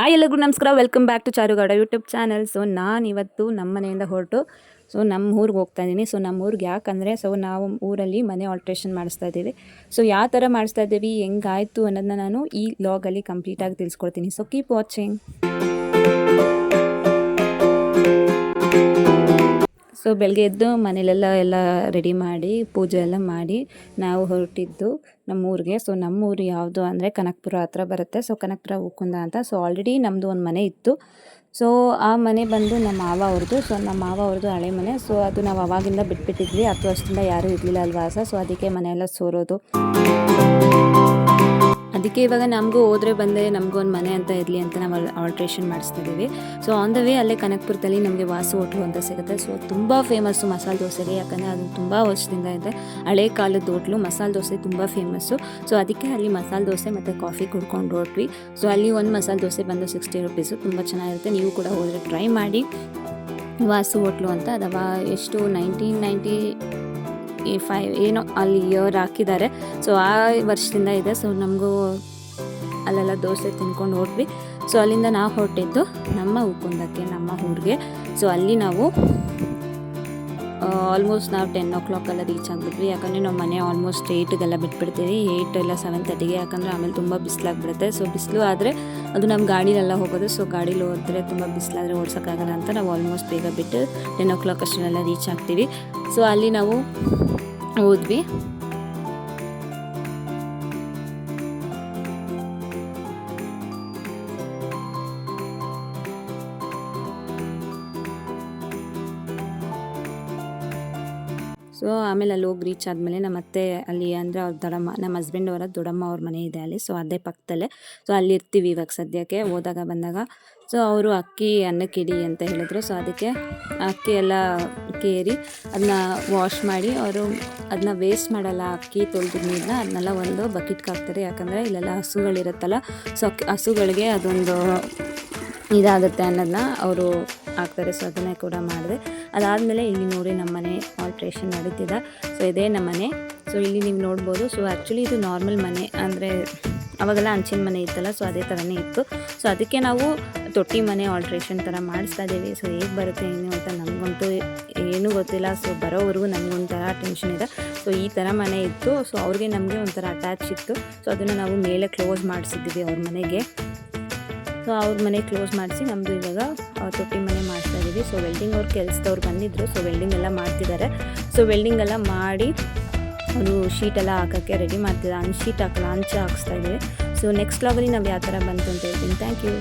Hi ಎಲ್ಲರಿಗೂ ನಮಸ್ಕಾರ, welcome back to Charu Gowda YouTube channel. So ನಾನು ಇವತ್ತು ನಮ್ಮ ಮನೆಯಿಂದ ಹೊರಟು ನಮ್ಮ ಊರಿಗೆ ಹೋಗ್ತಾ ಇದ್ದೀನಿ. ನಮ್ಮ ಊರಿಗೆ ಯಾಕಂದರೆ ನಾವು ಊರಲ್ಲಿ ಮನೆ ಆಲ್ಟ್ರೇಷನ್ ಮಾಡಿಸ್ತಾ ಇದ್ದೀವಿ. ಯಾವ ಥರ ಮಾಡಿಸ್ತಾ ಇದ್ದೀವಿ, ಹೆಂಗಾಯಿತು ಅನ್ನೋದನ್ನ ನಾನು ಈ ವ್ಲಾಗಲ್ಲಿ ಕಂಪ್ಲೀಟಾಗಿ ತಿಳಿಸ್ಕೊಡ್ತೀನಿ. So keep watching. ಬೆಳಗ್ಗೆ ಎದ್ದು ಮನೇಲೆಲ್ಲ ರೆಡಿ ಮಾಡಿ ಪೂಜೆ ಎಲ್ಲ ಮಾಡಿ ನಾವು ಹೊರಟಿದ್ದು ನಮ್ಮೂರಿಗೆ. ನಮ್ಮೂರು ಯಾವುದು ಅಂದರೆ ಕನಕಪುರ ಹತ್ರ ಬರುತ್ತೆ. ಕನಕಪುರ ಉಕ್ಕುಂದ ಅಂತ. ಆಲ್ರೆಡಿ ನಮ್ಮದು ಒಂದು ಮನೆ ಇತ್ತು. ಆ ಮನೆ ಬಂದು ನಮ್ಮ ಮಾವ ಅವ್ರದ್ದು. ನಮ್ಮ ಮಾವ ಅವ್ರದ್ದು ಹಳೆ ಮನೆ. ಅದು ನಾವು ಅವಾಗಿಂದ ಬಿಟ್ಬಿಟ್ಟಿದ್ವಿ. 10 ವರ್ಷದಿಂದ ಯಾರೂ ಇರಲಿಲ್ಲ ಅಲ್ವಾ ಅದಕ್ಕೆ ಮನೆಯೆಲ್ಲ ಸೋರೋದು. ಅದಕ್ಕೆ ಇವಾಗ ನಮಗೂ ಹೋದರೆ ಬಂದರೆ ನಮಗೂ ಒಂದು ಮನೆ ಅಂತ ಇರಲಿ ಅಂತ ನಾವು ಆಲ್ಟ್ರೇಷನ್ ಮಾಡಿಸ್ತಾ ಇದ್ದೀವಿ. ಆನ್ ದ ವೇ ಅಲ್ಲೇ ಕನಕಪುರದಲ್ಲಿ ನಮಗೆ ವಾಸು ಹೋಟ್ಲು ಅಂತ ಸಿಗುತ್ತೆ. ತುಂಬ ಫೇಮಸ್ಸು ಮಸಾಲೆ ದೋಸೆಗೆ, ಯಾಕಂದರೆ ಅದು ತುಂಬ ವರ್ಷದಿಂದ ಇದೆ. ಹಳೆ ಕಾಲದ ಹೋಟ್ಲು, ಮಸಾಲೆ ದೋಸೆ ತುಂಬ ಫೇಮಸ್ಸು. ಅದಕ್ಕೆ ಅಲ್ಲಿ ಮಸಾಲೆ ದೋಸೆ ಮತ್ತು ಕಾಫಿ ಕುಡ್ಕೊಂಡು ಹೊರಟ್ವಿ. ಅಲ್ಲಿ ಒಂದು ಮಸಾಲೆ ದೋಸೆ ಬಂದು 60 ರೂಪೀಸು. ತುಂಬ ಚೆನ್ನಾಗಿರುತ್ತೆ. ನೀವು ಕೂಡ ಹೋದರೆ ಟ್ರೈ ಮಾಡಿ. ವಾಸು ಹೋಟ್ಲು ಅಂತ ಅದವ ಎಷ್ಟು 1995 ಏನೋ ಅಲ್ಲಿ ಇಯರ್ ಹಾಕಿದ್ದಾರೆ. ಆ ವರ್ಷದಿಂದ ಇದೆ. ನಮಗೂ ಅಲ್ಲೆಲ್ಲ ದೋಸೆ ತಿನ್ಕೊಂಡು ಹೋದ್ವಿ. ಅಲ್ಲಿಂದ ನಾವು ಹೊರಟಿದ್ದು ನಮ್ಮ ಉಕ್ಕುಂದಕ್ಕೆ, ನಮ್ಮ ಊರಿಗೆ. ಅಲ್ಲಿ ನಾವು ಆಲ್ಮೋಸ್ಟ್ ನಾವು 10 o'clock ರೀಚ್ ಆಗಿಬಿಟ್ವಿ. ಯಾಕಂದರೆ ನಾವು ಮನೆ ಆಲ್ಮೋಸ್ಟ್ 8 ಬಿಟ್ಬಿಡ್ತೀವಿ. 8 ಇಲ್ಲ 7:30ಗೆ. ಯಾಕಂದರೆ ಆಮೇಲೆ ತುಂಬ ಬಿಸಿಲಾಗ್ಬಿಡುತ್ತೆ. ಬಿಸಿಲು ಆದರೆ ಅದು ನಮ್ಮ ಗಾಡಿಲೆಲ್ಲ ಹೋಗೋದು. ಗಾಡೀಲಿ ಹೋದರೆ ತುಂಬ ಬಿಸಿಲಾದರೆ ಓಡ್ಸೋಕ್ಕಾಗಲ್ಲ ಅಂತ ನಾವು ಆಲ್ಮೋಸ್ಟ್ ಬೇಗ ಬಿಟ್ಟು 10 o'clock ಅಷ್ಟರಲ್ಲೆಲ್ಲ ರೀಚ್ ಆಗ್ತೀವಿ. ಅಲ್ಲಿ ನಾವು ಹೋದ್ವಿ. ಆಮೇಲೆ ಅಲ್ಲಿ ಹೋಗಿ ರೀಚ್ ಆದಮೇಲೆ ನಮ್ಮ ಅತ್ತೆ ಅಲ್ಲಿ ಅಂದರೆ ಅವ್ರ ದೊಡ್ಡಮ್ಮ, ನಮ್ಮ ಹಸ್ಬೆಂಡ್ ಅವರ ದೊಡ್ಡಮ್ಮ ಅವ್ರ ಮನೆ ಇದೆ ಅಲ್ಲಿ. ಅದೇ ಪಕ್ಕದಲ್ಲೇ. ಅಲ್ಲಿ ಇರ್ತೀವಿ ಇವಾಗ ಸದ್ಯಕ್ಕೆ. ಹೋದಾಗ ಬಂದಾಗ ಅವರು ಅಕ್ಕಿ ಅನ್ನಕ್ಕಿಡಿ ಅಂತ ಹೇಳಿದ್ರು. ಅದಕ್ಕೆ ಅಕ್ಕಿ ಎಲ್ಲ ಕೇರಿ ಅದನ್ನ ವಾಶ್ ಮಾಡಿ, ಅವರು ಅದನ್ನ ವೇಸ್ಟ್ ಮಾಡಲ್ಲ. ಅಕ್ಕಿ ತೊಳೆದ ನೀರನ್ನ ಅದನ್ನೆಲ್ಲ ಒಂದು ಬಕೆಟ್ಗೆ ಹಾಕ್ತಾರೆ. ಯಾಕಂದರೆ ಇಲ್ಲೆಲ್ಲ ಹಸುಗಳಿರುತ್ತಲ್ಲ, ಹಸುಗಳಿಗೆ ಅದೊಂದು ಇದಾಗುತ್ತೆ ಅನ್ನೋದನ್ನ ಅವರು ಹಾಕ್ತಾರೆ. ಅದನ್ನೇ ಕೂಡ ಮಾಡಿದೆ. ಅದಾದಮೇಲೆ ಇಲ್ಲಿ ನೋಡಿ ನಮ್ಮ ಮನೆ ಆಲ್ಟ್ರೇಷನ್ ನಡೀತಿದೆ. ಇದೇ ನಮ್ಮ ಮನೆ. ಇಲ್ಲಿ ನೀವು ನೋಡ್ಬೋದು. ಆ್ಯಕ್ಚುಲಿ ಇದು ನಾರ್ಮಲ್ ಮನೆ, ಅಂದರೆ ಅವಾಗೆಲ್ಲ ಹಂಚಿನ ಮನೆ ಇತ್ತಲ್ಲ, ಅದೇ ಥರನೇ ಇತ್ತು. ಅದಕ್ಕೆ ನಾವು ತೊಟ್ಟಿ ಮನೆ ಆಲ್ಟ್ರೇಷನ್ ಥರ ಮಾಡಿಸ್ತಾ ಇದ್ದೀವಿ. ಹೇಗೆ ಬರುತ್ತೆ ಏನು ಅಂತ ನಮಗಂತೂ ಏನೂ ಗೊತ್ತಿಲ್ಲ. ಬರೋವರೆಗೂ ನನಗೊಂಥರ ಟೆನ್ಷನ್ ಇದೆ. ಈ ಥರ ಮನೆ ಇತ್ತು. ಅವ್ರಿಗೆ ನಮಗೆ ಒಂಥರ ಅಟ್ಯಾಚ್ ಇತ್ತು. ಅದನ್ನು ನಾವು ಮೇಲೆ ಕ್ಲೋಸ್ ಮಾಡಿಸಿದ್ದೀವಿ ಅವ್ರ ಮನೆಗೆ. ಅವ್ರ ಮನೆ ಕ್ಲೋಸ್ ಮಾಡಿಸಿ ನಮ್ಮದು ಇವಾಗ ತೊಟ್ಟಿ ಮನೆ ಮಾಡ್ತಾ ಇದ್ದೀವಿ. ವೆಲ್ಡಿಂಗ್ ಅವ್ರ ಕೆಲಸದವ್ರು ಬಂದಿದ್ದರು. ವೆಲ್ಡಿಂಗ್ ಎಲ್ಲ ಮಾಡ್ತಿದ್ದಾರೆ. ವೆಲ್ಡಿಂಗ್ ಎಲ್ಲ ಮಾಡಿ ಅವರು ಶೀಟೆಲ್ಲ ಹಾಕೋಕ್ಕೆ ರೆಡಿ ಮಾಡ್ತಿದ್ದಾರೆ. ಶೀಟ್ ಹಾಕಲ್ಲ, ಹಂಚು ಹಾಕಿಸ್ತಾ ಇದ್ದೀವಿ. ನೆಕ್ಸ್ಟ್ ವ್ಲಾಗಲ್ಲಿ ನಾವು ಯಾವ ಥರ ಬಂತು ಅಂತ ಹೇಳ್ತೀನಿ. Thank you.